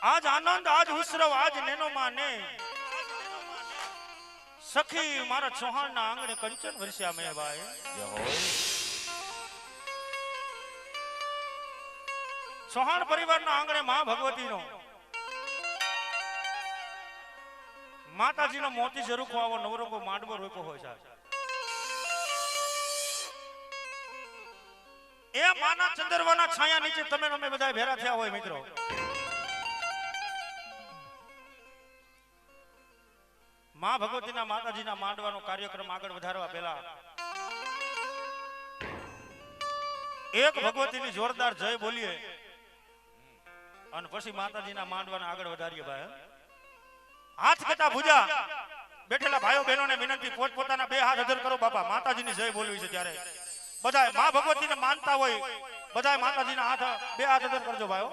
આજ આનંદ આજ વિશ્રવ આજ નેનો માને સખી મારા ચૌહાણ ના આંગણે કંચન વર્ષ્યા મેં ભાઈ ચૌહાણ પરિવારના આંગણે માં ભગવતીનો માતાજીનો મોતી ઝરૂખો આવો નવરંગો માંડવો રોક્યો હોય સાહેબ એ માના ચંદરવાના છાયા નીચે તમે અમે બધા ભેરા થયા હોય મિત્રો માં ભગવતીના માતાજીના માંડવાનો કાર્યક્રમ આગળ વધારવા પહેલા એક ભગવતીની જોરદાર જય બોલીએ અને પછી માતાજીના માંડવાને આગળ વધારીએ ભાઈ હાથ કટા ભુજા બેઠેલા ભાઈઓ બહેનોને વિનંતી પોતપોતાના બે હાથ અધર કરો બાપા માતાજીની જય બોલવી છે ત્યારે બધા માં ભગવતીને માનતા હોય બધા માતાજીના હાથ બે હાથ અધર કરજો ભાઈઓ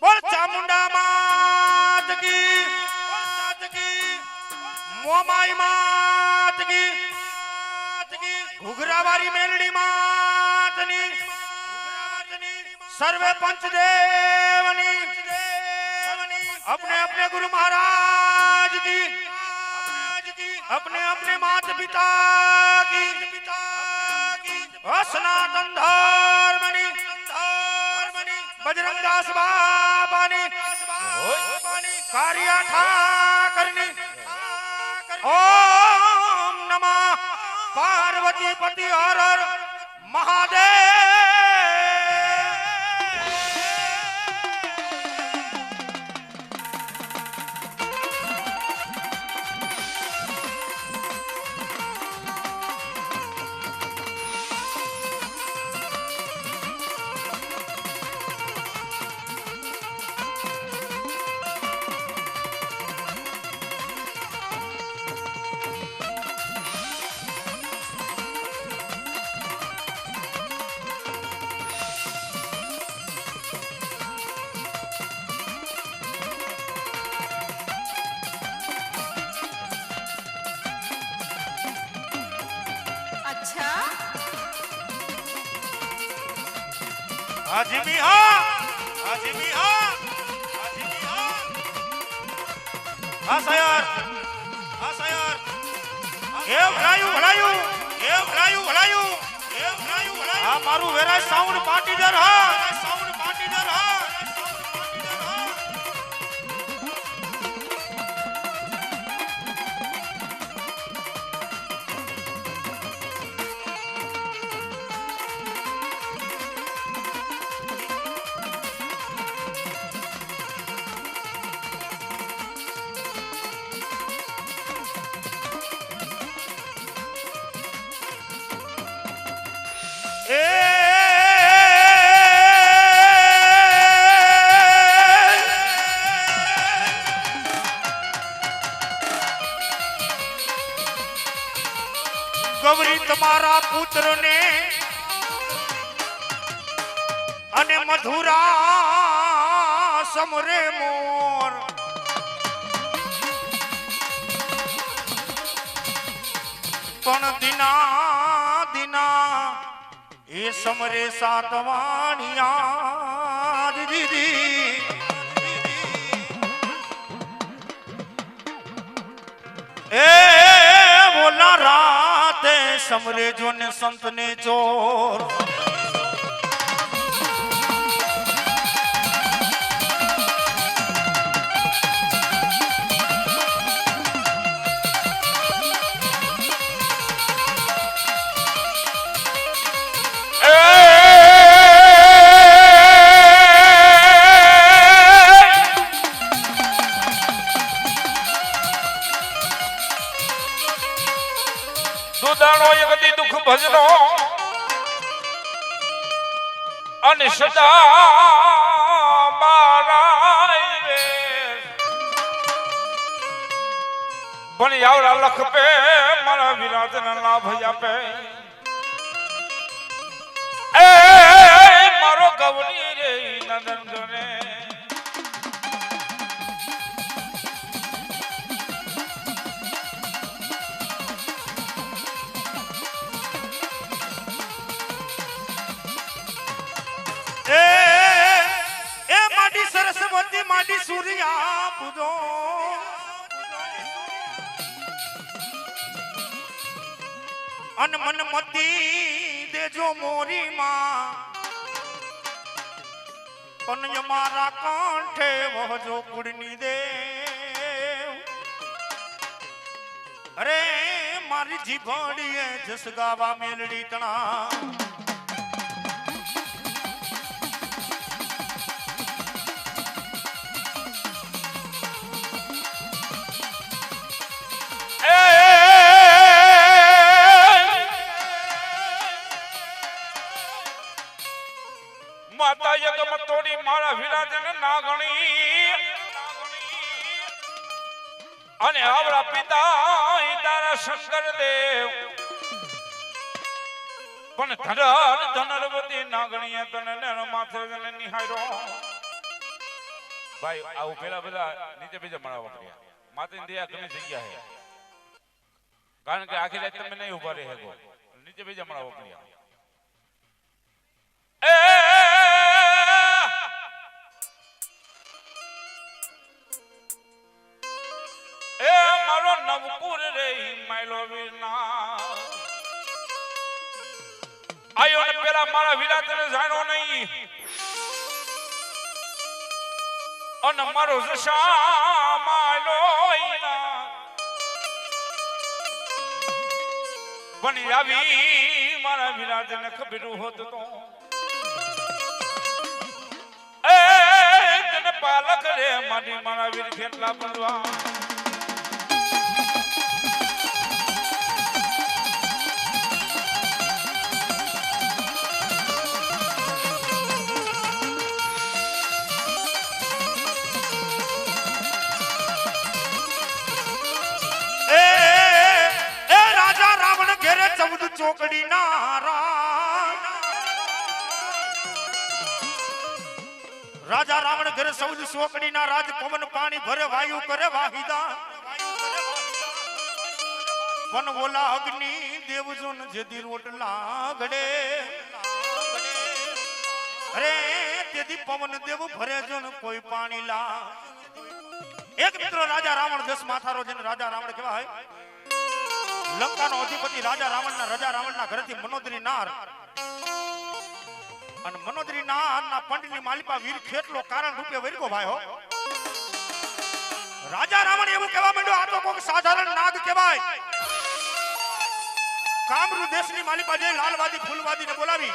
બોલ ચામુંડા માત કી મોમાઈ માત કી ઘુઘરાવાળી મેલડી માતની સર્વે પંચદેવની अपने अपने गुरु महाराज की अपने अपने माता पिता की सनातन धर्मनी बजरंगदास बाबानी कार्या ठाकरनी ओम नमः पार्वती पति हर हर महादेव हाजिमी हाँ सायार ये भलायू हाँ मारू वेरा साउंड पार्टीजर हाँ गौरी तुम्हारा पुत्र ने अने मधुरा समरे मोर पण दिना दिना ये समरे सातवानिया दीदी ए बोला राते समरे जो ने संत ने चोर भजनो अन सदा बन आवड़ा लख पे मारा विराज ना भैया पे ए मारो गवनी रे नंदन गने सरस्वती માડી સૂર્યા પૂજો અન મન મતી દેજો મોરી માં પણ મારા કાંઠે વહજો કુડની દે અરે મારી જીભડીએ જસ ગાવા મેલડી તણા માતા યગમ તોડી મારા વિરાજન નાગણી અને આવડા પિતા તારા શંકર દેવ પણ ધનર ધનરવતી નાગણીએ તને નેનો માથે નિહાળ્યો ભાઈ આવું પેલા બધા નીચે બીજા મારા વાપર્યા માતાની દયા ઘણી જગ્યા છે કારણ કે આખી રાત તમે નહીં ઉભા રહી શકો નીચે બીજા મારા વાપર્યા નવપુર રે માયલો વીરના આયો ને પેલા મારા વિરાતને જાણો નહીં અને મારો જશા માયલો ઈના બની આવી મારા વિરાતને ખબર હોત તો એ તને પાલક રે માડી મારા વીર કેટલા બનવા ચોકડી રાજા રાવણ ઘરે સૌદ ચોકડી ના રાજ પવન પાણી ભરે વાયુ કરે વાહિદા વન ઓલા અગ્નિ દેવજોન જેદી રોટલા ઘડે અરે તેદી પવન દેવ ભરે જોન કોઈ પાણી લા એક મિત્રો રાજા રાવણ 10 માથારો જેને રાજા રાવણ કહેવાય લંકાનો અધિપતિ રાજા રાવણના ઘરેથી મનોદરી નાર અને મનોદરી નારના પંડની માલિપા વીર ખેતલો કારણ રૂપે વરગો ભાઈ હો રાજા રાવણ એવું કહેવા માંડ્યો આ તો કોક સાધારણ નાગ કહેવાય કામરૂ દેશની માલિપા જે લાલવાદી ફૂલવાદીને બોલાવી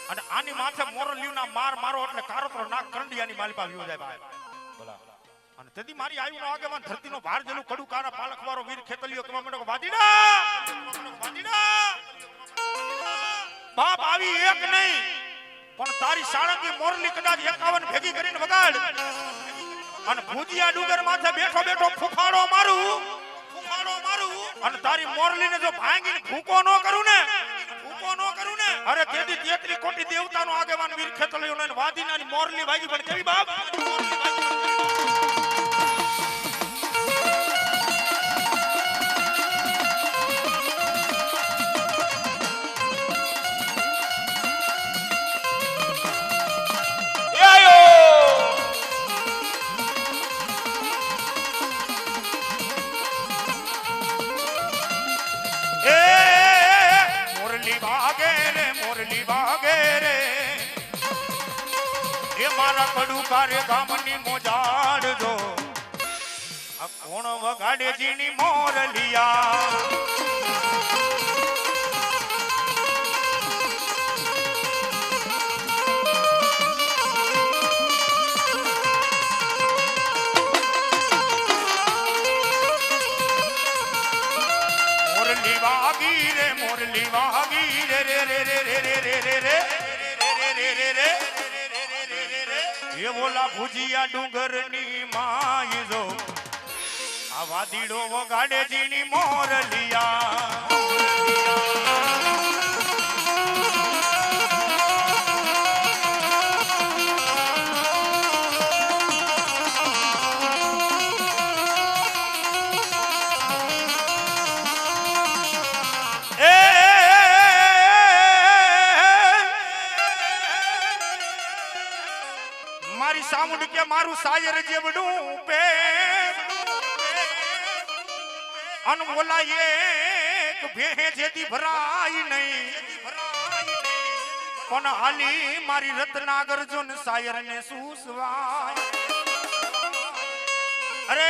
અને આની માથે મોરલીવના માર મારો એટલે કારોતરો નાગ કરંડિયાની માલિપા વિયો જાય ભાઈ બોલા અને તેથી મારી આયુનો આગેવાન ધરતીનો ભાર જેલું કડુ કારા પાલખવારો વીર ખેતલીઓ કહેવા માંડ્યો વાદીડા બાપ આવી એક નહીં પણ તારી સાળંગી મોરલી કદાચ 51 ભેગી કરીને વગાડ અને ભુજિયા ડુંગર માથે બેઠો બેઠો ફૂફાડો મારું અને તારી મોરલીને જો ભાંગીને ફૂકો ન કરું ને અરે તેથી 33 કોટી દેવતાનો આગેવાન વીર ખેતલીઓ ને વાદીનાની મોરલી વાગી પણ કેવી બાપ કડુ કારે ગામની મોજાડ જો આ કોણ વગાડે જીની મોરલિયા મોરલી વાગી રે રે રે રે રે રે રે રે રે રે એ બોલા ભુજિયા ડુંગરની માય જો આ વાદીડો વગાડે જીની મોરલિયા મારી સાઉન્ડ કે મારું સાયર જેવડું પે અન બોલા એક ભેહે જેથી ભરાય નહીં પણ હાલી મારી રત્નાગર જોન સાયર ને સુસવાય અરે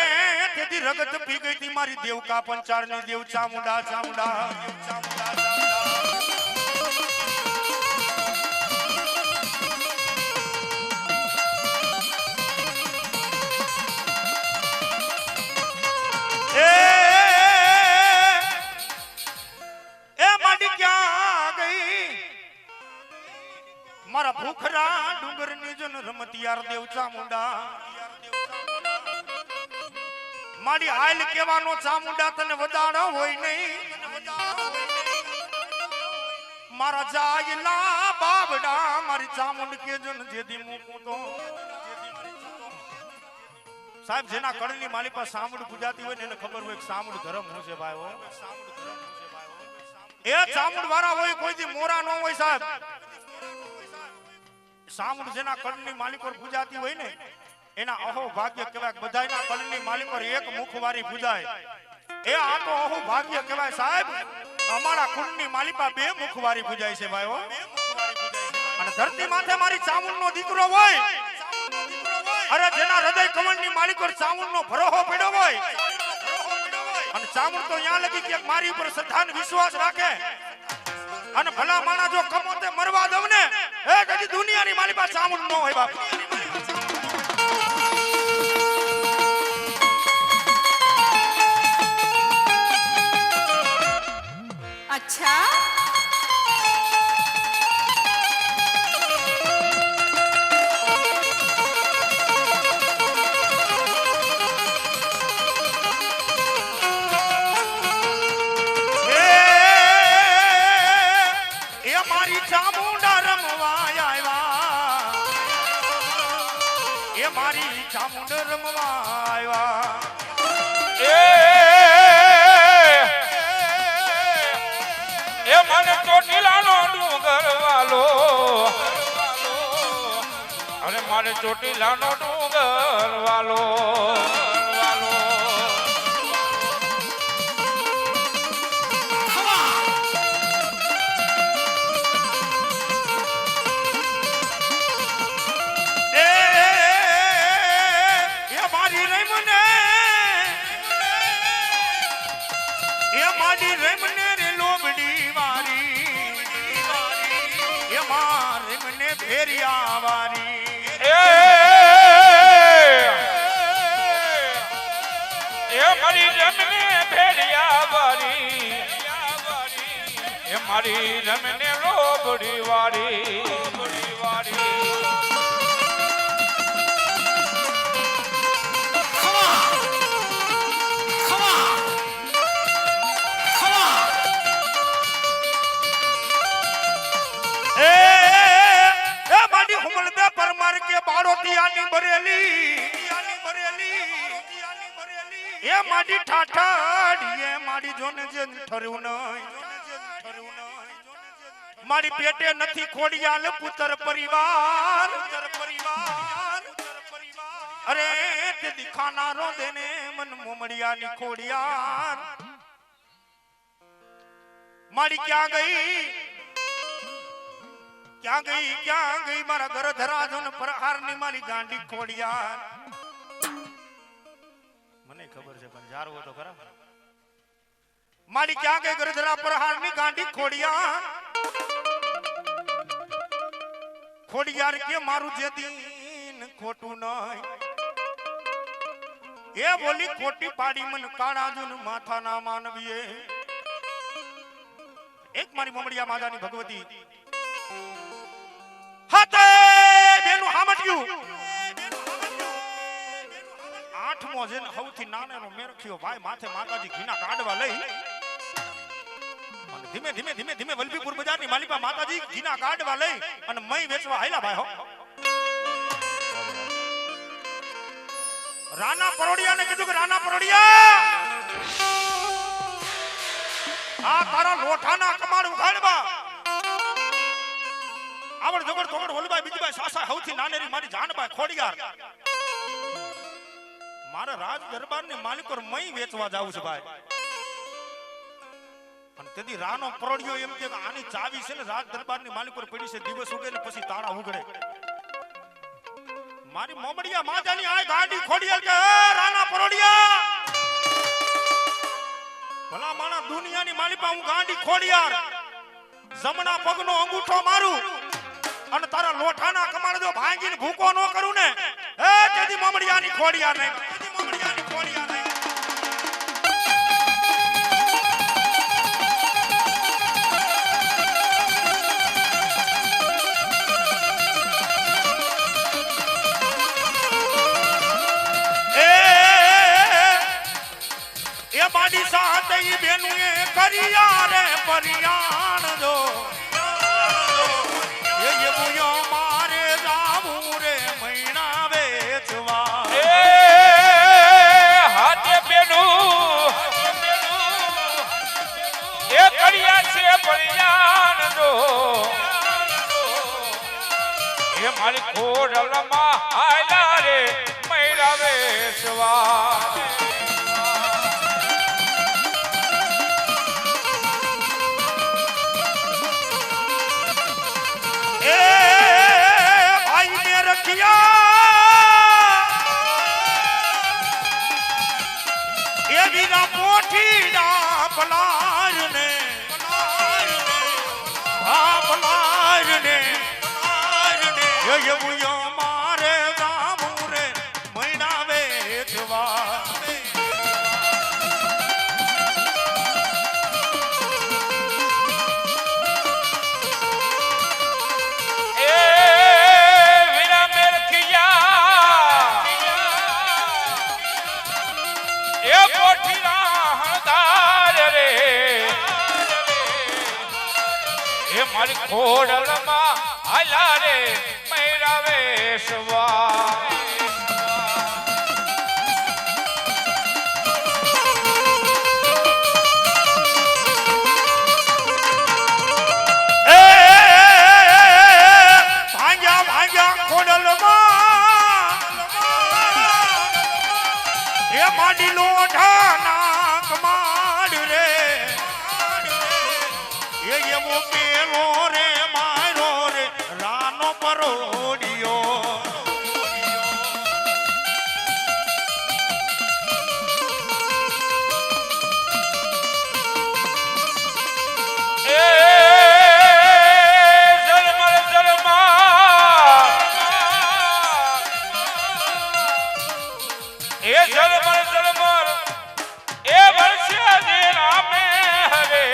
તેથી રગત પી ગઈ હતી મારી દેવકા પંચાળ ની દેવ ચામુંડા ચામુંડા મારા ભૂખરા ડુંગર ની જન રમતિયાર દેવ ચામુંડા મારી આયલ કેવાનો ચામુંડા તને વધાડો હોય નહીં મારા જાયલા બાબડા મારી ચામુંડ કે જન જેદી મૂકું તો સાહેબ જેના કળની માલી પાસે સામુંડ પૂજાતી હોય ને એને ખબર હોય કે સામુંડ ધર્મ હું છે ભાઈ હો એ ચામુંડ વાળા હોય કોઈથી મોરા ન હોય સાહેબ સામુંડ જેના કળની માલિક પર પૂજાતી હોય ને એના અહો ભાગ્ય કહેવાય બધાયના કળની માલિક પર એક મુખવારી પૂજાય એ આ તો અહો ભાગ્ય કહેવાય સાહેબ અમારા કુળની માલિકા બે મુખવારી પૂજાય છે ભાઈઓ અને ધરતી માથે મારી ચામુંડનો દીકરો હોય અરે જેના હૃદય કમળની માલિક પર ચામુંડનો ભરોહો પડ્યો હોય અને ચામુંડ તો ત્યાં લગી કે મારી ઉપર શ્રદ્ધા અને વિશ્વાસ રાખે અને ભલા માણા જો કમોતે મરવા દઉં ને એ કદી દુનિયાની મારી પાસે ચામુંડ ન હોય બાપ અચ્છા મારી ચામુંડ રમવા આવ્યા એ મને ચોટીલાનો ડુંગર વાલો અરે મારે ચોટીલાનો ડુંગર વાલો મારી રમને લોબડી વાળી પરમાર કે બાળોતિયાની બરેલી એ માડી ઠાઠાડી એ માડી જોને જે ઠર્યું નહીં મારી પેટે નથી ખોડિયાલ પુત્ર પરિવાર અરે તે દિખાનારો દેને મન મોમડિયાની ખોડિયાર મારી ક્યાં ગઈ મારા ઘર ધરાજન પ્રહારની મારી ગાંડી ખોડિયાર મને ખબર છે પણ જારવો તો ખરા મારી ક્યાં ગઈ ગરધરા પ્રહારની ગાંડી ખોડિયાર ખોડિયાર કે મારું જે દીન ખોટું નહીં એ બોલી ખોટી પાડી મન કાળા જુન માથા ના માનવીએ એક મારી મમડિયા માદાની ભગવતી હાતે બેનું હામટ્યું આઠમો જેને સૌથી નાનેનો મેરખ્યો ભાઈ માથે માતાજી ઘીના કાઢવા લઈ અને ધીમે ધીમે ધીમે ધીમે વલભીપુર બજારની માલિકા માતાજી ઘીના કાઢવા લઈ અને મય વેચવા હાયલા ભાઈ હો રાણા પરોડિયાને કીધું કે રાણા પરોડિયા આ તારા લોઠાના કમાડ ઉઘાડવા આવડ જગડ તોગડ વલભાઈ બીજભાઈ સાસા સૌથી નાનેરી મારી જાનભાઈ ખોડિયાર મારા રાજ દરબારની માલિકોર મય વેચવા જાવું છે ભાઈ અને તેથી રાનો પરોડિયો એમ કે આની ચાવી છે ને રાજ દરબારની માલિકોર પડી છે દિવસ ઉગે ને પછી તાળા ઉગડે મારી મોમડિયા માજાની આ ગાડી ખોડિયાર કે રાના પરોડિયા ભલા માણા દુનિયાની માલિપા હું ગાડી ખોડિયાર જમણા પગનો અંગૂઠો મારું અને તારા લોઠાના કમાડ જો ભાંગીને ભૂકો ન કરું ને એ તેથી મોમડિયાની ખોડિયાર નહીં તેથી મોમડિયાની ખોડિયાર નહીં એ બાડી સાથે ઈ બેનુએ કરિયા રે પરિયાણ જો એ બુયો મારે જાવું રે મૈણા વેચવા એ હાથે બેનું એ કરિયા છે પરિયાણ જો એ મારી ખોડલમાં આયલા રે મૈરા વેચવા એ વીરા પોઠી ના પલાર ને એ બુયો મારે ગામું રે મૈણા વેચવા મારી ખોડલમાં હાલા રે મૈરા વેશવા ભાંગ્યા ભાંગ્યા ખોડલમાં એ માડી લોઢા નાક માડ રે એ એવો પેલો રે મારો રે રાનો પરોડિયો એ જલમર જલમર એ જલમર જલમર એ વર્ષે જે રામે હરે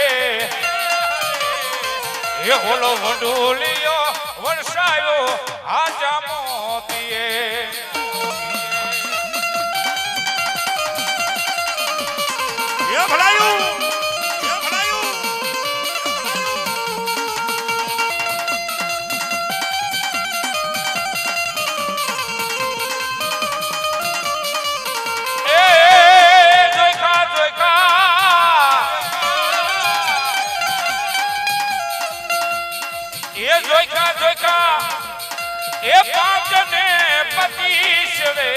એ હોલો વડુલિયો વરસાયો આજા મોતીએ એ ભલાયું જોઈકા જોઈકા એ પાંચ ને પતીશ રે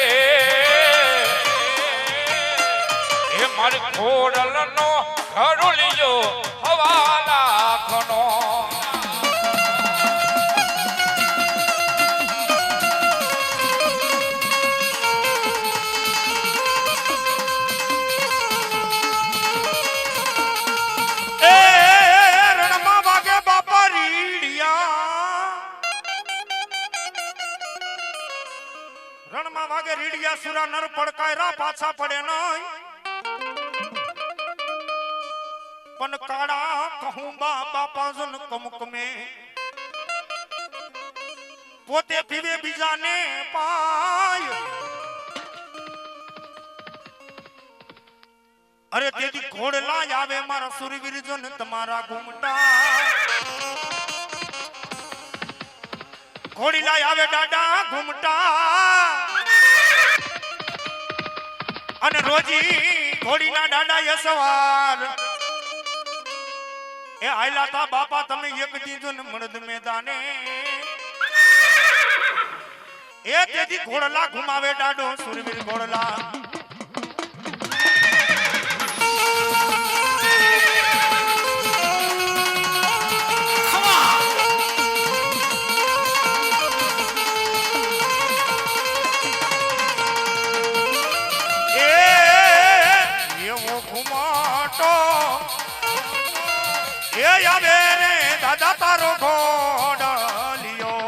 એ મારી ખોડલ નો ઘડુલિયો હવા લાખનો રણમાં વાગે રીડિયા સુરા નર પડકાયરા પાછા પડે નહીં પણ કાળા કહું બાપા જન કમકમે પોતે પીવે બીજાને પાય અરે તેથી ઘોડલા આવે મારા સુરવીર જન તમારા ઘૂમટા ઘોડીલા આવે દાડા ઘૂમટા અને રોજી ઘોડીના દાડા યસવાર એ આયલા તા બાપા તમે એક દીધું ને મળદ મેદાને એ તેથી ઘોડલા ઘુમાવે ડાડો સુરવીર ઘોડલા એ આવે રે દાદા તારો ઘોડલિયો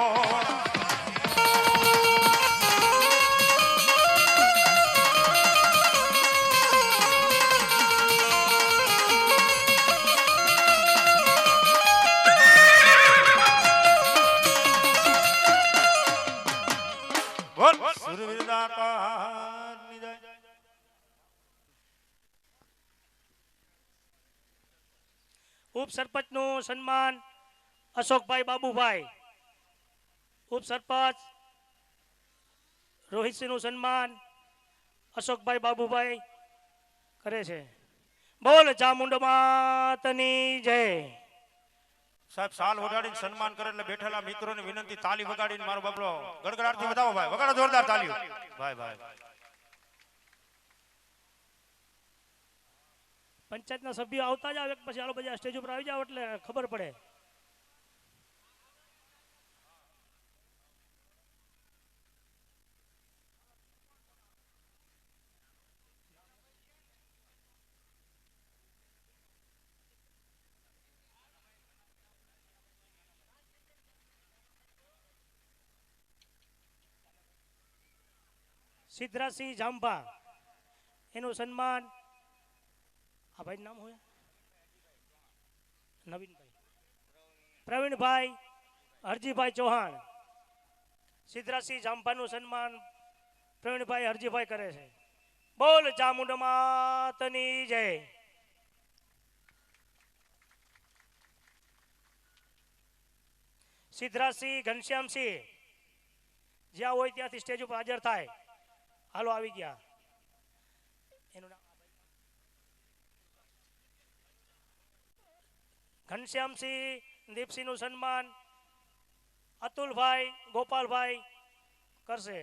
બોલ સુરવીર દાતાની જય ઉપસરપંચ નું સન્માન અશોકભાઈ બાબુભાઈ, ઉપસરપંચ રોહિતસિંહ નું સન્માન અશોકભાઈ બાબુભાઈ કરે છે. બોલ ચામુંડ માતની જય. સાહેબ સાલ વગાડીને સન્માન કરે એટલે બેઠેલા મિત્રોની વિનંતી તાલી વગાડીને મારો બાપલો ગડગડાટથી વધાવો ભાઈ વગાડો જોરદાર તાલીઓ ભાઈ ભાઈ પંચાયતના સભ્યો આવતા જાવ એક પછી આલો બધા સ્ટેજ ઉપર આવી જાવ એટલે ખબર પડે. સિદ્ધરાજસિંહ જાંભા એનું સન્માન આ ભાઈ નામ હોય નવીનભાઈ પ્રવીણભાઈ હરજીભાઈ ચૌહાણ. સિદ્ધરાજસિંહ જાંભાનું સન્માન પ્રવીણભાઈ હરજીભાઈ કરે છે. બોલ ચામુંડ માતની જય. સિદ્ધરાજસિંહ ઘનશ્યામસિંહ જ્યાં હોય ત્યાંથી સ્ટેજ ઉપર હાજર થાય. હાલો આવી ગયા. એનું નામ ઘનશ્યામસિંહ દીપસિંહનું સન્માન અતુલભાઈ ગોપાલભાઈ કરશે.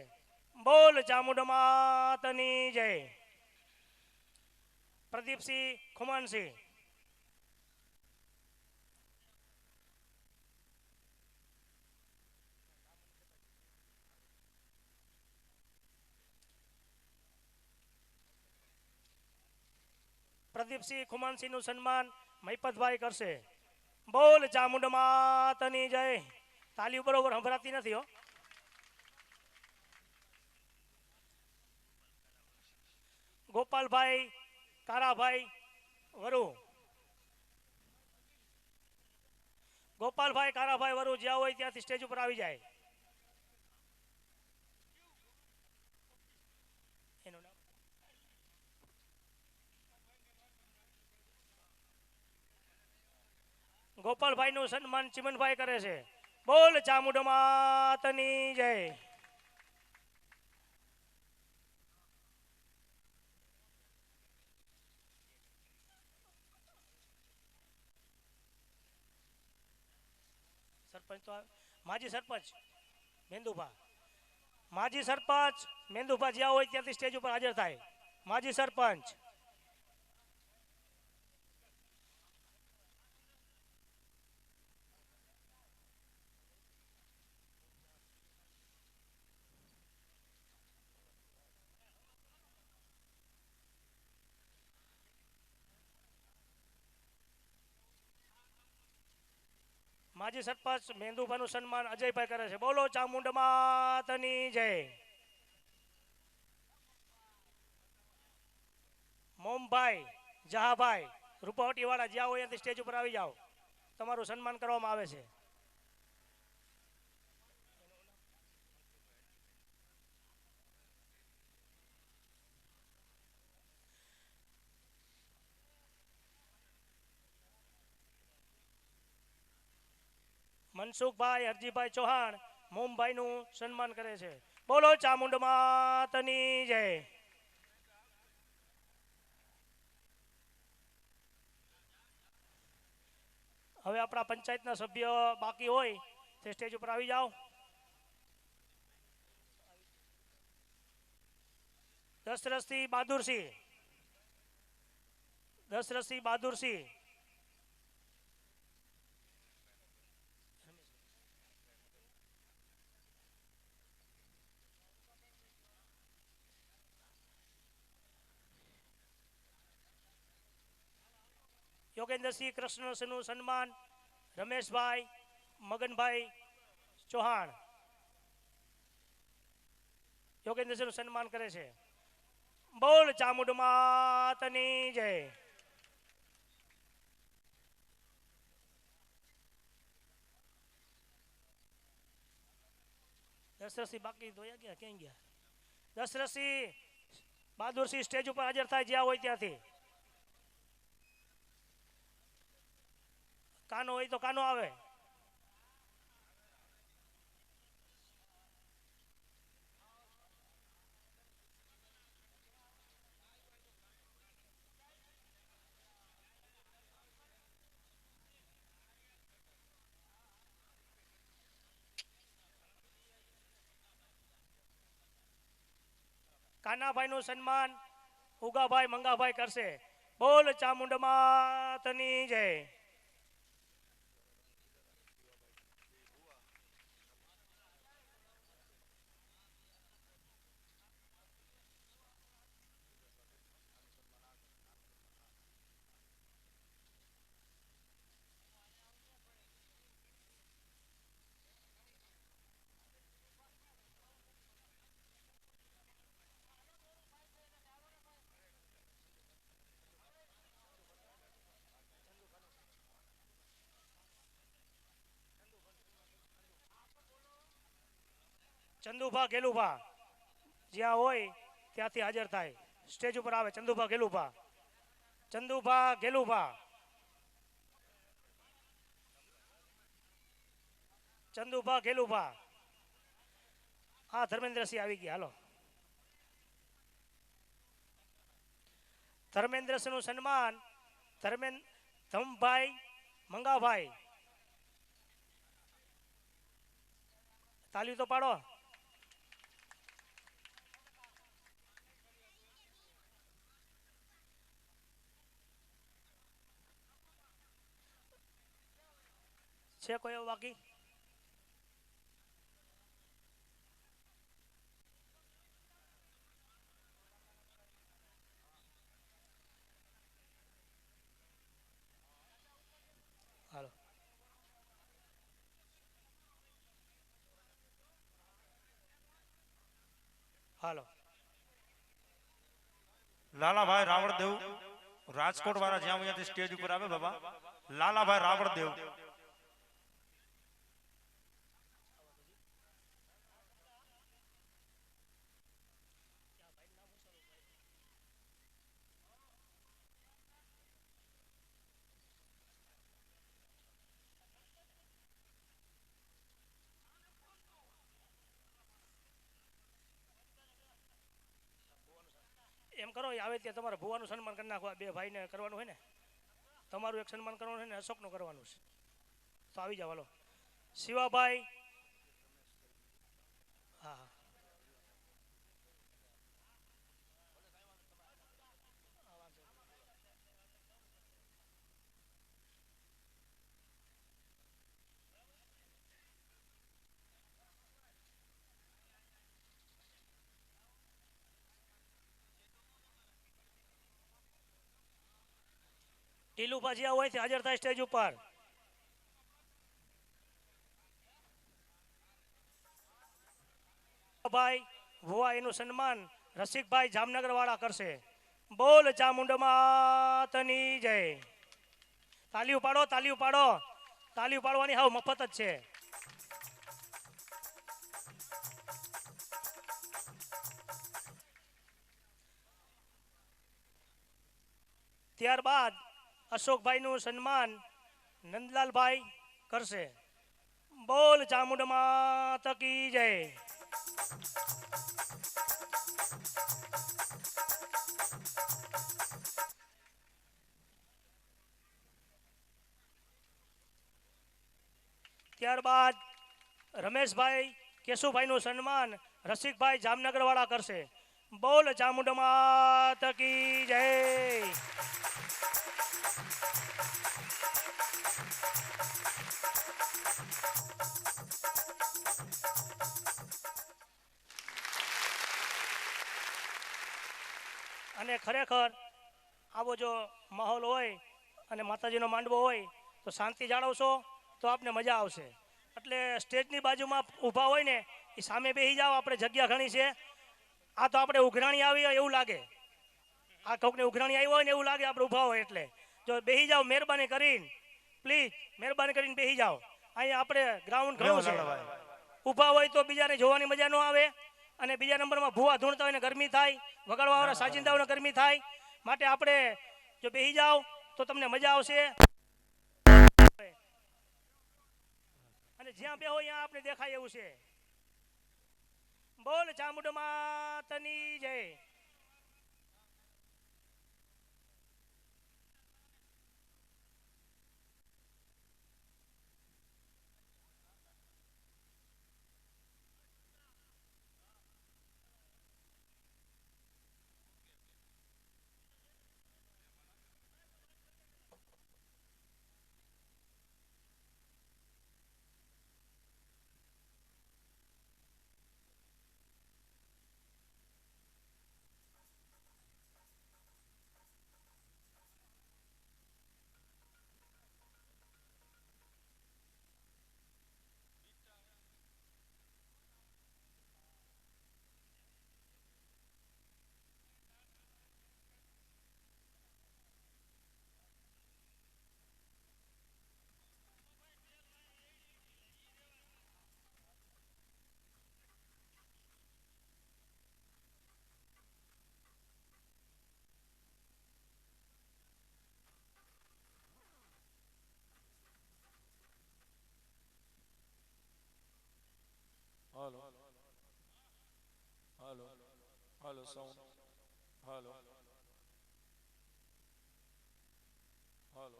બોલ ચામુંડ માતની જય. પ્રદીપસિંહ ખુમાનસિંહ પ્રદીપસિંહ ખુમાનસિંહનું સન્માન મહિપતભાઈ કરશે. બોલ ચામુંડ માતની જય. તાલી બરોબર સંભળાતી નથી હો. ગોપાલભાઈ કારાભાઈ વરુ, ગોપાલભાઈ કારાભાઈ વરુ જ્યાં હોય ત્યાંથી સ્ટેજ ઉપર આવી જાય. એનું નામ ગોપાલભાઈ નું સન્માન ચિમનભાઈ કરે છે. બોલ ચામુંડ માતની જય. સરપંચ તો માજી સરપંચ મેંદુભા, માજી સરપંચ મેંદુભા જ્યાં હોય ત્યાંથી સ્ટેજ ઉપર હાજર થાય. માજી સરપંચ માજી સરપંચ મેંદુભાનું સન્માન અજયભાઈ કરે છે. બોલો ચામુંડ માતની જય. મોમભાઈ જહાભાઈ રૂપાવટી વાળા જ્યાં હોય ત્યાંથી સ્ટેજ ઉપર આવી જાઓ. તમારું સન્માન કરવામાં આવે છે. મનસુખભાઈ હરજીભાઈ ચૌહાણ મોમભાઈ નું સન્માન કરે છે. બોલો ચામુંડ માતની જય. હવે આપણા પંચાયતના સભ્ય બાકી હોય તે સ્ટેજ ઉપર આવી જાઓ. દશરથસિંહ બહાદુરસિંહ, દશરથસિંહ બહાદુરસિંહ, યોગેન્દ્રસિંહ કૃષ્ણસિંહનું સન્માન રમેશભાઈ મગનભાઈ ચૌહાણ યોગેન્દ્રસિંહનું સન્માન કરે છે. બોલ ચામુંડ માતની જય. દશરથસિંહ બાકી ધોયા ગયા ક્યાં ગયા? દશરથસિંહ બહાદુરસિંહ સ્ટેજ ઉપર હાજર થાય જ્યાં હોય ત્યાંથી. કાનો હોય તો કાનો આવે. કાનાભાઈનું સન્માન ઉગાભાઈ મંગાભાઈ કરશે. બોલ ચામુંડ માતની જય. ચંદુભા ગેલુભા જ્યાં હોય ત્યાંથી હાજર થાય. સ્ટેજ ઉપર આવે ચંદુભા ગેલુભા. ચંદુભા ગેલુભા. ચંદુભા ગેલુભા. હા ધર્મેન્દ્રસિંહ આવી ગયા હાલો. ધર્મેન્દ્રસિંહનું સન્માન ધમભાઈ મંગાભાઈ. તાલી તો પાડો. છે કોઈ એવું બાકી? હાલો હાલો. લાલાભાઈ રાવળદેવ રાજકોટ વાળા જ્યાં હોય ત્યાંથી સ્ટેજ ઉપર આવે બાબા. લાલાભાઈ રાવળદેવ. એમ કરો એ આવે ત્યાં તમારે ભુવાનું સન્માન કરી નાખો. બે ભાઈને કરવાનું હોય ને. તમારું એક સન્માન કરવાનું હોય ને અશોકનું કરવાનું છે. તો આવી જાવ હાલો. શિવાભાઈ. હા હા ટીલુભા જ્યાં હોય ત્યાં હાજર થાય સ્ટેજ ઉપર. ભાઈ ભુવા એનું સન્માન રસિકભાઈ જામનગર વાળા કરશે. બોલ ચામુંડ માતની જય. તાલીઓ પાડો તાલીઓ પાડો. તાલીઓ પાડવાની હાવ મફત જ છે. ત્યારબાદ અશોકભાઈનું સન્માન નંદલાલભાઈ કરશે. બોલ ચામુંડ માત કી જય. ત્યારબાદ રમેશભાઈ કેશુભાઈનું સન્માન રસિકભાઈ જામનગર વાળા કરશે. બોલ ચામુંડ માત કી જય. અને ખરેખર આવો જો માહોલ હોય અને માતાજીનો માંડવો હોય તો શાંતિ જાળવશો તો આપને મજા આવશે. એટલે સ્ટેજની બાજુમાં ઊભા હોય ને એ સામે બેસી જાઓ, આપણે જગ્યા ઘણી છે. આ તો આપણે ઉઘરાણી આવી હોય એવું લાગે, આ કોકને ઉઘરાણી આવી હોય ને એવું લાગે આપણે ઊભા હોય. એટલે જો બેસી જાઓ મહેરબાની કરીને, પ્લીઝ મહેરબાની કરીને બેસી જાઓ. અહીંયા આપણે ગ્રાઉન્ડ ઘણું છે, ઊભા હોય તો બીજાને જોવાની મજા ન આવે. અને બીજા નંબરમાં ભૂવા ધૂણતા હોય ને ગરમી થાય, વગાડવાવાળા સાજિંદાઓને ગરમી થાય. માટે આપણે જો બેસી જાઓ તો તમને મજા આવશે. અને જ્યાં બેહો ત્યાં આપણે દેખાય એવું છે. બોલ ચામુંડ માતની જય. હાલો હાલો હાલો સાઉન્ડ હાલો હાલો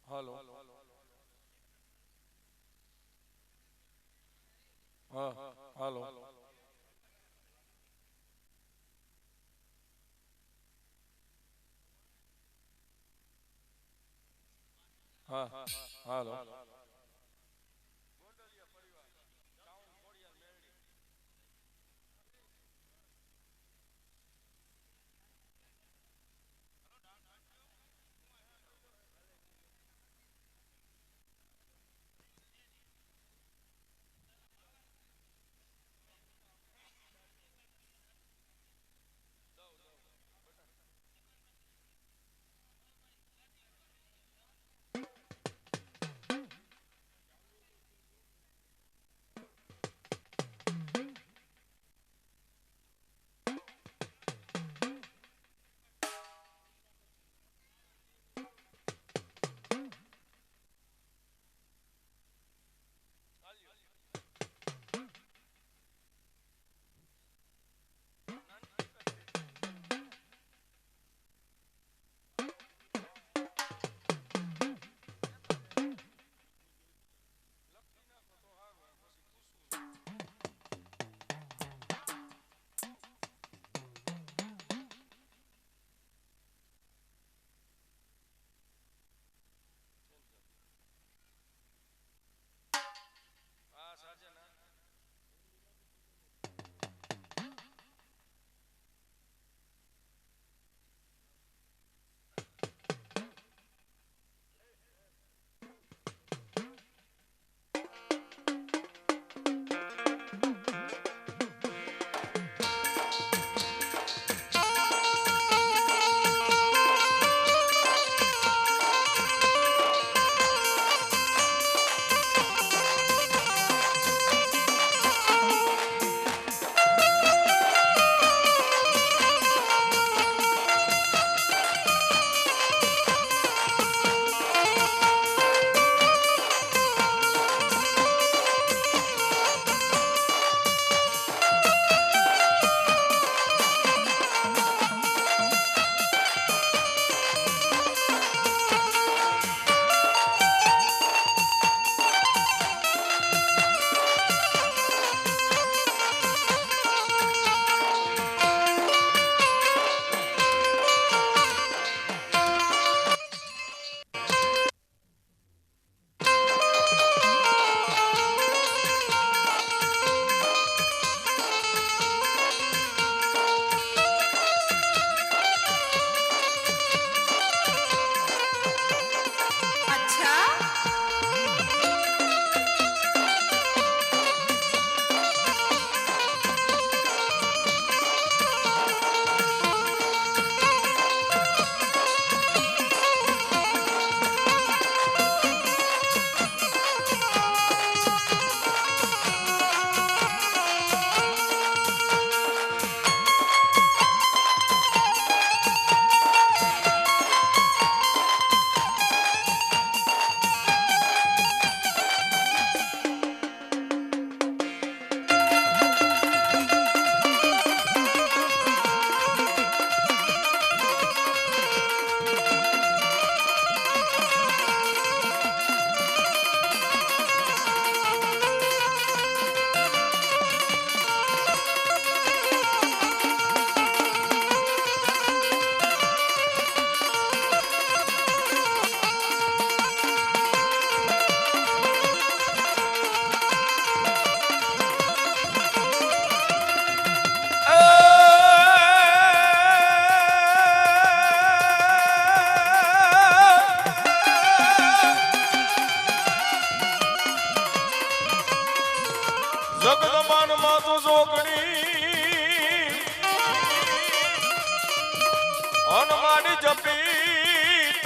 હાલો હાલો હા હાલો હા હાલો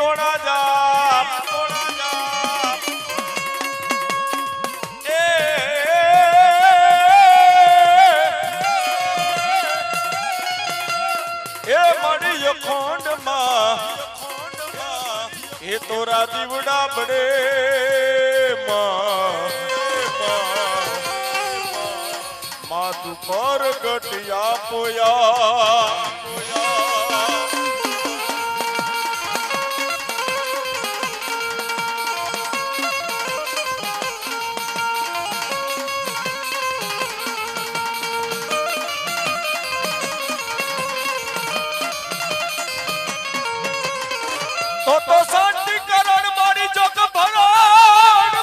થોડા જા એ મળી ખોંડમાં એ તોરા દીવડા બડે માતું પર ગટિયા પોયા તો શાંતિ કરણ મારી ચોક ભરણ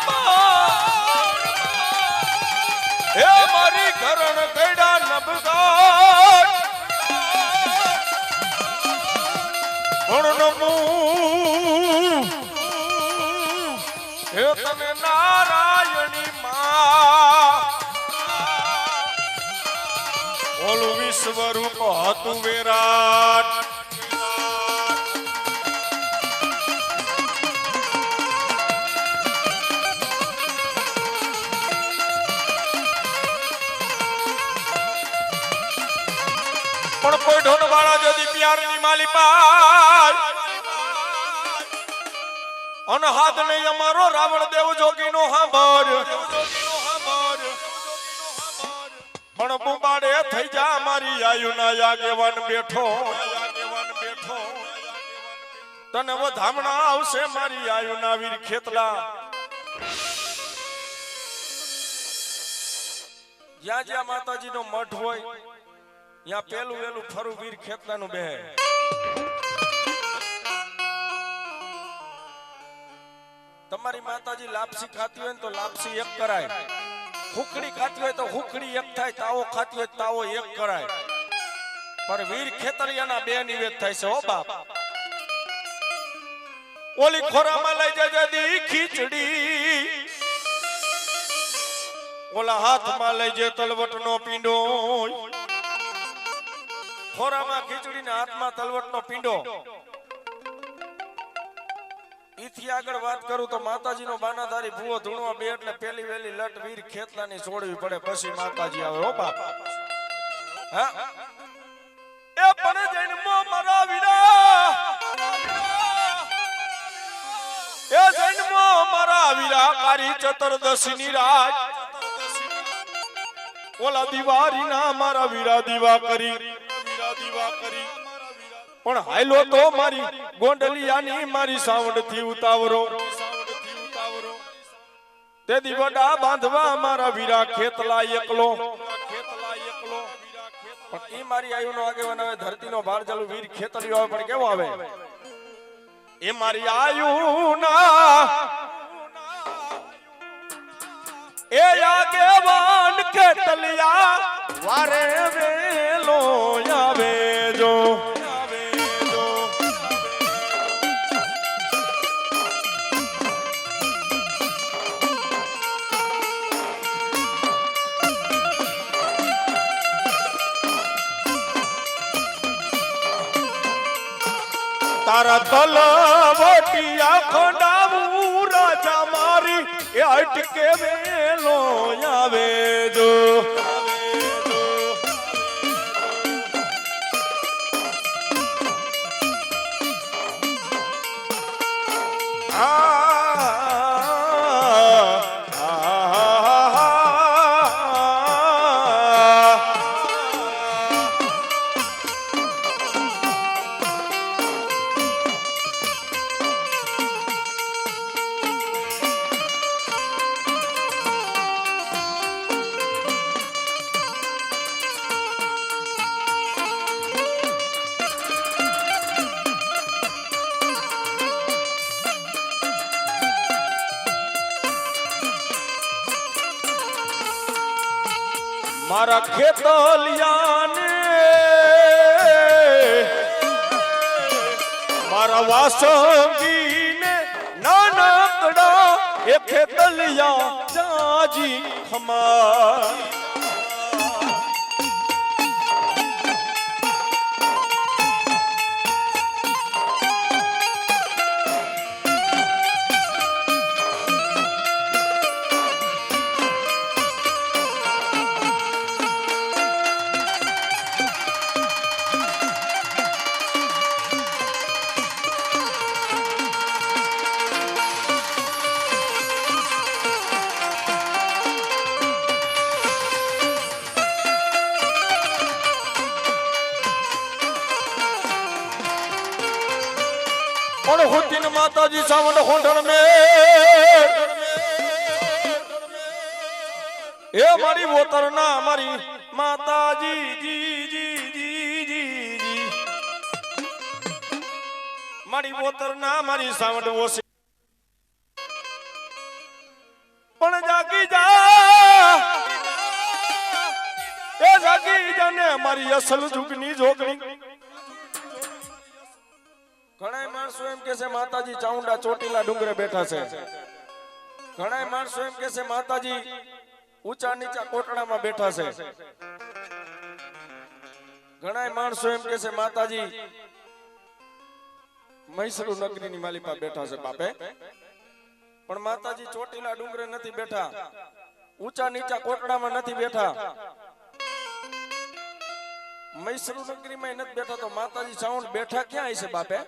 હે મારી કરણ ગયડા નબગાર નમુ હે તમે નારાયણી માં ઓલું વિશ્વરૂપ હતું વિરાટ પણ કોઈ ઢોન વાળા যদি પ્યારની માલી પાય અન હાથ નહીં અમારો રાવણ દેવ જોગીનો હાંભર પણ બુબાડે થઈ જા મારી આયુના આગેવાન બેઠો તને વધામણા આવશે મારી આયુના વીર ખેતલા જ્યાં જ્યાં માતાજીનો મઠ હોય यहाँ पेलू वेलू फरू वीर खेतला नु बेह तमारी माताजी लापसी खाती हो तो लापसी एक कराय हुकड़ी खाती हो तो हुकड़ी एक थाय तावो खाती हो तावो एक कराय पर वीर खेतरियाना बे निवेद थाय से ओ बाप ओली खोरामा लई जजे दी खीचड़ी ओला हाथ में लई जे तलवटनो पींडो ખોરામાં ખીચડી ને હાથમાં તલવટનો પીંડો ઈથી આગળ વાત કરું તો માતાજીનો બાનાધારી ભૂવો ધૂણવા બે એટલે પેલી વેલી લટ વીર ખેતલાની છોડવી પડે પછી માતાજી આવે હો બાપ હા એ પણ જન્મો મારા વીરા એ જન્મો મારા વીરા કારી ચતુર્દશીની રાત ઓલા દિવાળી ના મારા વીરા દીવા કરી પણ હાઈલો તો મારી ગોંડલિયાની મારી સાવડ થી ઉતાવરો તે દીવડા બાંધવા મારા વીરા ખેતલા એકલો પણ ઈ મારી આયુનો આગેવાન આવે ધરતીનો ભાર ચાલુ વીર ખેતલિયો આવે પણ કેવો આવે એ મારી આયુના એ આગેવાન ખેતલિયા વારે વેલો આવે જો તારા તલવટિયા ખંડાવું રાજા મારી એ અટકે વેલો આવે જો મારા ખેતલિયાને મારા વાસંગીને નાનકડા એ ખેતલિયા જાજી ખમા પણ હોતીન માતાજી સાવણ હોંઢણ મે એ મારી વોતર ના મારી માતાજી જી જી જી જી જી મારી વોતર ના મારી સાવણ ઓસી પણ જાગી જા એ જાગી જાને મારી અસલ જુગની જોગણી ઘણા માણસો એમ કે છે માતાજી ચાઉંડા ચોટીલા ડુંગરે બેઠા છે ઘણા માણસો એમ કે છે માતાજી ઊંચા નીચા કોટડામાં બેઠા છે ઘણા માણસો એમ કે છે માતાજી મૈસરૂ નગરીની માલિપા બેઠા છે બાપે પણ માતાજી ચોટીલા ડુંગરે નથી બેઠા ઊંચા નીચા કોટડામાં નથી બેઠા મૈસરૂ નગરીમાં નથી બેઠા તો માતાજી સાઉન્ડ બેઠા ક્યાં હશે બાપે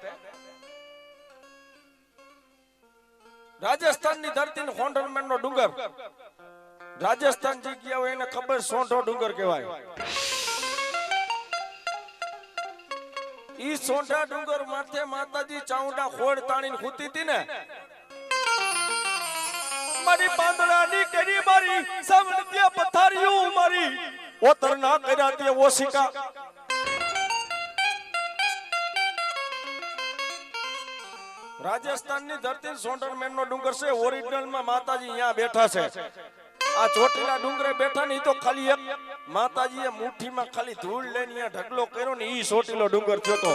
રાજસ્થાનની ધરતીનો હોન્ડરમેનનો ડુંગર રાજસ્થાન જે ગયા હોય એને ખબર સોંઢો ડુંગર કહેવાય ઈ સોંઢા ડુંગર માથે માતાજી ચાઉંડા ખોડ તાણીને ખૂતી હતી ને મારી પાંદડાની કેરી મારી સાવણતી પથારીઓ મારી ઓતર ના કર્યા તે ઓશિકા રાજસ્થાનની ધરતી સોંઢરમેનનો ડુંગર છે ઓરિજિનલ માં માતાજી અહીંયા બેઠા છે આ ચોટીલા ડુંગરે બેઠા ને તો ખાલી એક માતાજીએ મુઠ્ઠીમાં ખાલી ધૂળ લઈને અહીંયા ઢગલો કર્યો ને ઈ ચોટીલો ડુંગર થયો તો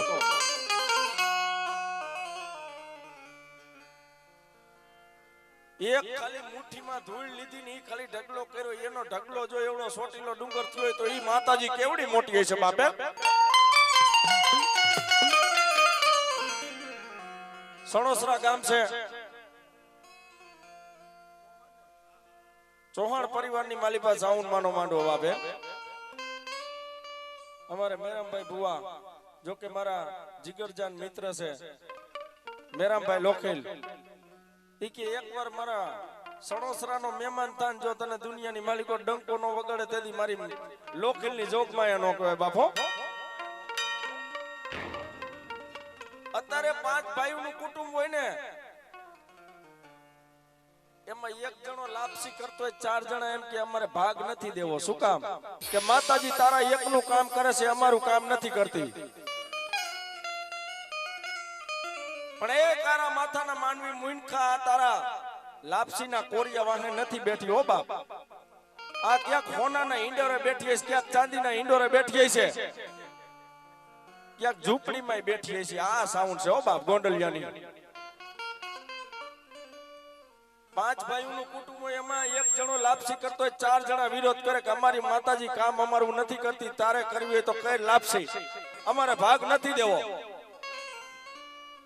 એક ખાલી મુઠ્ઠીમાં ધૂળ લીધી ને ઈ ખાલી ઢગલો કર્યો એનો ઢગલો જો એવડો ચોટીલો ડુંગર થયો હોય તો ઈ માતાજી કેવડી મોટી હશે બાપે સણોસરા ગામ છે ચૌહાણ પરિવારની માલિપા સાઉન્ડ માનો માંડવો બાપે અમારે મેરામભાઈ ભુવા જો કે મારા જીગરજાન મિત્ર છે મેરામભાઈ લોખેલ ઈ કે એકવાર મારા સણોસરાનો મહેમાન થાન જો તને દુનિયાની માલિકો ડંકો નો વગાડે તેથી મારી લોખેલની જોગમાયા નો કહેવાય બાપો અત્યારે 5 ભાઈઓનું કુટુંબ હોય ને એમાં એક જણો લાપસી કરતો હોય 4 જણા એમ કે અમારે ભાગ નથી દેવો શું કામ કે માતાજી તારા એકનું કામ કરે છે અમારું કામ નથી કરતી પણ એ તારા માથાના માનવી મુંખા તારા લાપસીના કોરિયા વાહે નથી બેઠી હો બાપ આ ક્યાંક હોનાના ઈંડોરે બેઠી છે ક્યાંક ચાંદીના ઈંડોરે બેઠી છે ક્યાંક ઝૂંપડીમાં બેઠી છે આ સાઉન્ડ છે હો બાપ ગોંડલિયાની 5 ભાઈઓનું કુટુંબ હોય એમાં એક જણો લાપસી કરતો હોય 4 જણા વિરોધ કરે કે અમારી માતાજી કામ અમારું નથી કરતી તારે કરવી હોય તો કઈ લાપસી અમારે ભાગ નથી દેવો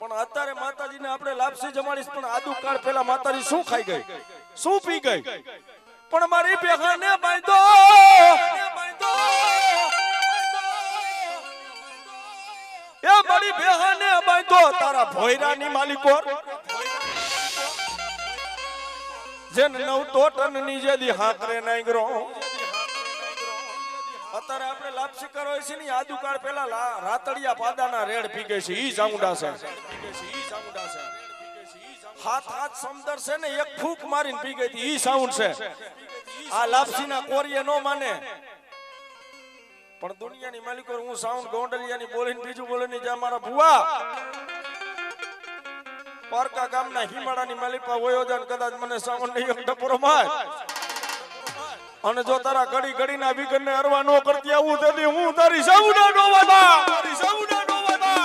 પણ અત્યારે માતાજીને આપણે લાપસી જમાડીશ પણ આદુકાળ પહેલા માતાજી શું ખાઈ ગઈ શું પી ગઈ પણ મારી બેહાને બાંધો એ મારી બેહાને બાંધો તારા ભોયરાની માલિકો જેન 9 ટનની જેદી હાકરે નાંગરો અત્યારે આપણે લાપસી કરો છે ને આદુકાળ પહેલા રાતડિયા પાદાના રેડ પી ગઈ છે ઈ ચાઉંડા છે હાથ સમદર છે ને એક ફૂંક મારીને પી ગઈ હતી ઈ સાઉન્ડ છે આ લાપસીના કોરિયે નો માને પણ દુનિયાની માલિકો હું સાઉન્ડ ગોંડલિયાની બોલીને બીજું બોલીને જે અમારા ભુવા પારકા ગામના હિમાડાની માલિપા વયોજન કદાચ મને સાઉન્ડ નહીં એક ડપરો માર અને જો તારા ઘડી ઘડીના વિઘનને અરવા નો કરતી આવું તેથી હું તારી સાઉન્ડા નો વાદા તારી સાઉન્ડા નો વાદા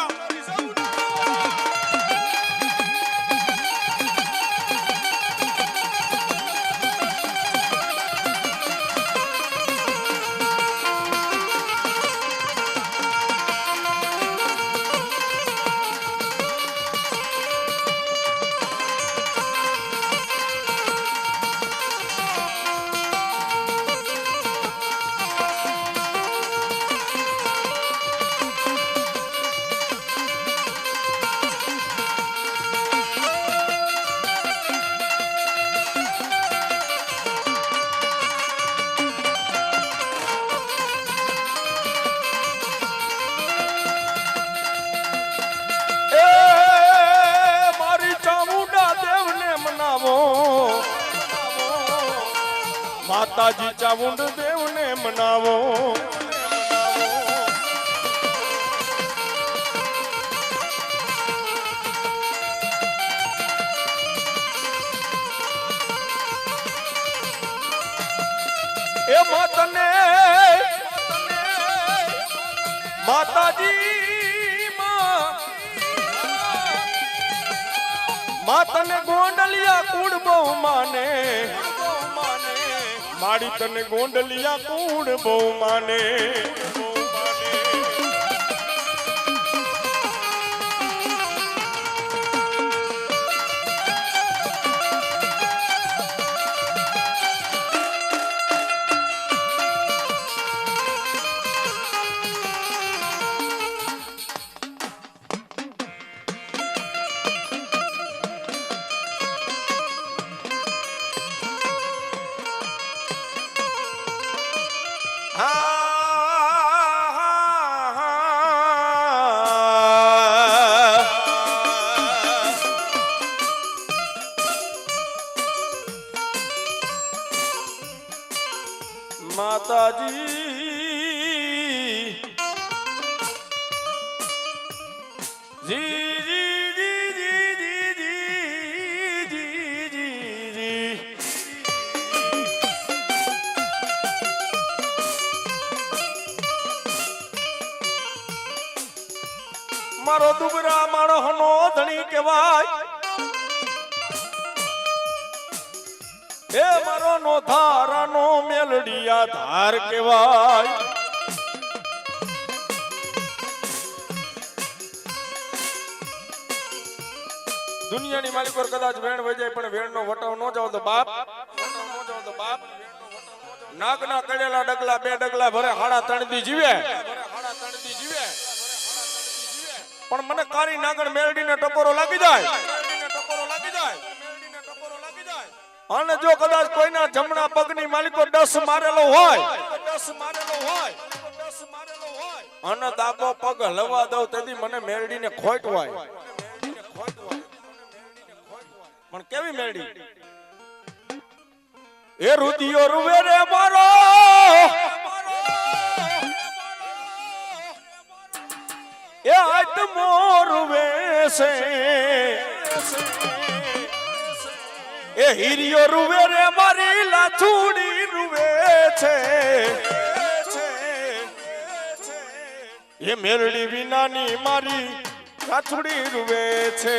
માતાજી ચામુંડ દેવને મનાવો એ માતને માતાજી માતને ગોંડલિયા કુળ બહુ માને માડી તને ગોંડલિયા કુળ બહુ માને માતાજી જી જી જી જી જી જી જી જી મારો દુબરા માણસનો ધણી કહેવાય એ મારો નો ધારાનો મેલડિયા ધાર કહેવાય દુનિયાની માલિક પર કદાચ વેણ વજાય પણ વેણનો વટાવ ન જાવ તો બાપ નાગના કડેલા ડગલા બે ડગલા ભરે હાડા તણદી જીવે પણ મને કારી નાગણ મેલડીને ટકોરો લાગી જાય અને જો કદાચ કોઈના જમણા પગની માલિકો 10 મારેલો હોય અને દાબો પગ હલવા દઉં તેથી મને મેલડીને ખોટવાય પણ કેવી મેલડી એ રુદિયો રૂવે રે મારો એ આત્મો રૂવે છે એ હીરિયો રૂવે રે મારી લાછુડી રૂવે છે એ મેરડી વિનાની મારી લાછુડી રૂવે છે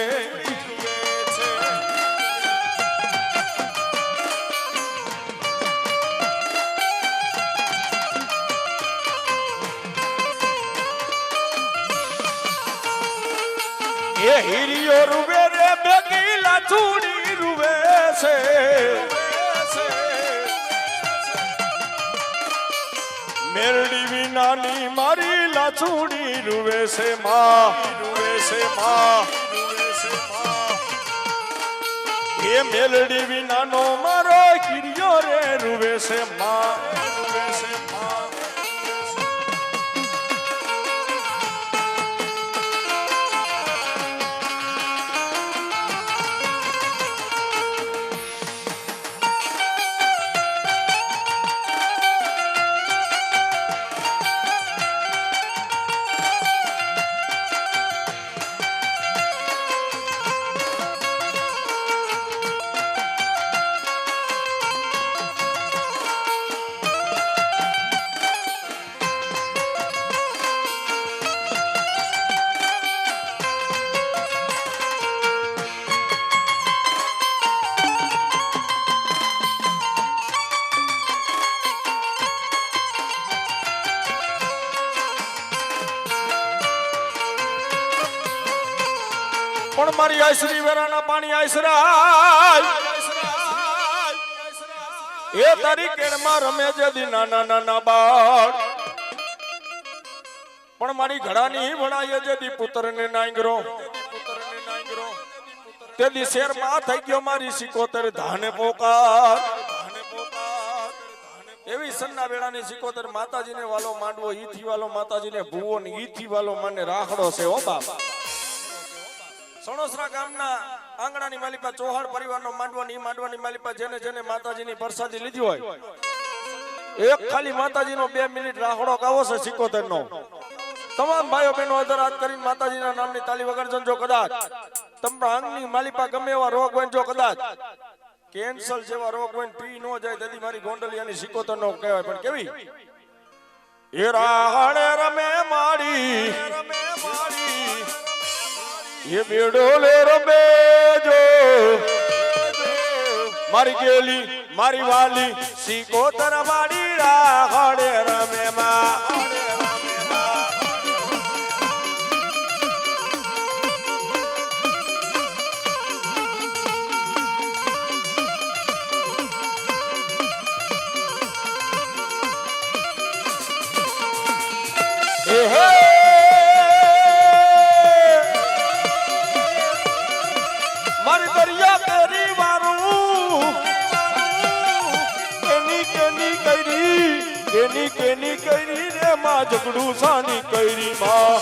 એ હીરિયો રૂવે રે ભેગી લાછુડી રૂવે છે મેરડી વિનાની મારી લાછુડી રૂવે છે માં એ મેલડી વિનાનો મારો હીરિયો રે રૂવે છે માં પણ મારી આશરી વેરાના પાણી આશરાય એ તારી કેળમાં રમે છે નાના નાના બાળ પણ મારી ઘડાની વણાય છે પુત્રને નાંગરો તે દી શેરમાં થઈ ગયો મારી સિકોતર ધાને પોકાર એવી સન્ના વેળાની સિકોતર માતાજીને વાલો માંડવો ઈથી વાલો માતાજીને ભૂવો ને ઈથી વાલો મને રાખડો છે ઓ બાપ સણોસરા ગામના આંગણાની માલિપા ચૌહાણ પરિવારનો માંડવાની માલિપા જેને જેને માતાજીની પ્રસાદી લીધી હોય એક ખાલી માતાજીનો 2 મિનિટ રાહડો ગાવો છે 77 નો તમામ ભાઈઓ બહેનો અધર હાથ કરીને માતાજીના નામની તાલી વગાડજો જો કદાચ તમારા અંગની માલિપા ગમે એવા રોગ હોય જો કદાચ કેન્સર જેવા રોગ હોય પી નો જાય તેથી મારી ગોંડલિયાની 77 નો કહેવાય પણ કેવી એ રાહડે રમે માડી એ બેડોલે રમે જો મારી ગેલી મારી વાલી 77 માડી રાહડે રમે માં મારી દરિયા કેરી વારું કેની કરી રે માં ઝઘડું સાની કરી માં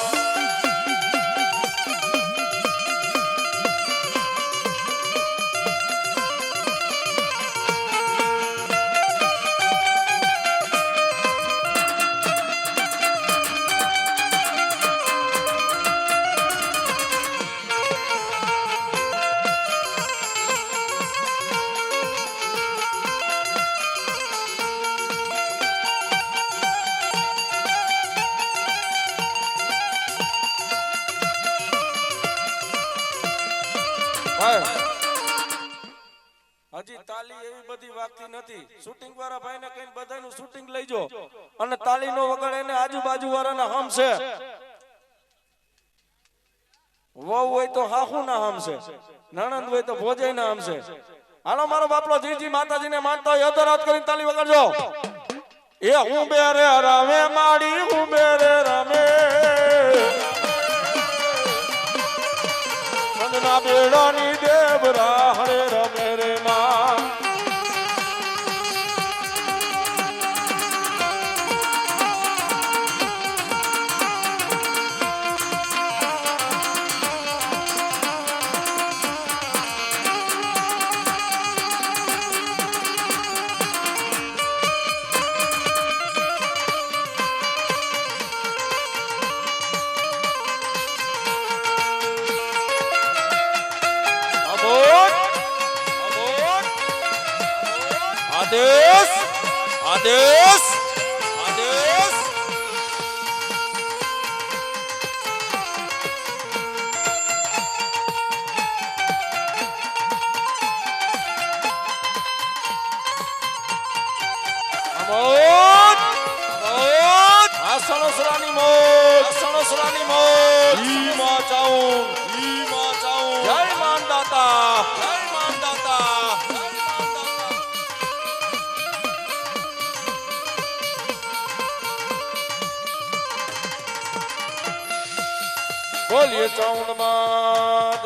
હજી તાલી એવી બધી વાગતી નથી શૂટિંગ વાળા ભાઈને કઈ બધાનું શૂટિંગ લઈ જો અને તાલી નો વગર એને આજુબાજુ વાળાના હમ છે વહુ હોય તો હાહુ ના હમ છે નણંદ હોય તો ભોજાઈ ના હમ છે હાલો મારો બાપલો જીજી માતાજીને માનતો હોય અધર હાથ કરીને તાલી વગાડજો એ હું બેરે રમે માડી હું બેરે રમે ના બેડાની દેવ રાહડે રમે રે માં आदेश आदेश आदेश अमोद अमोद आसनसरानी मोद ई मां चाऊं जय मानदाता बोलिए चाउंड मां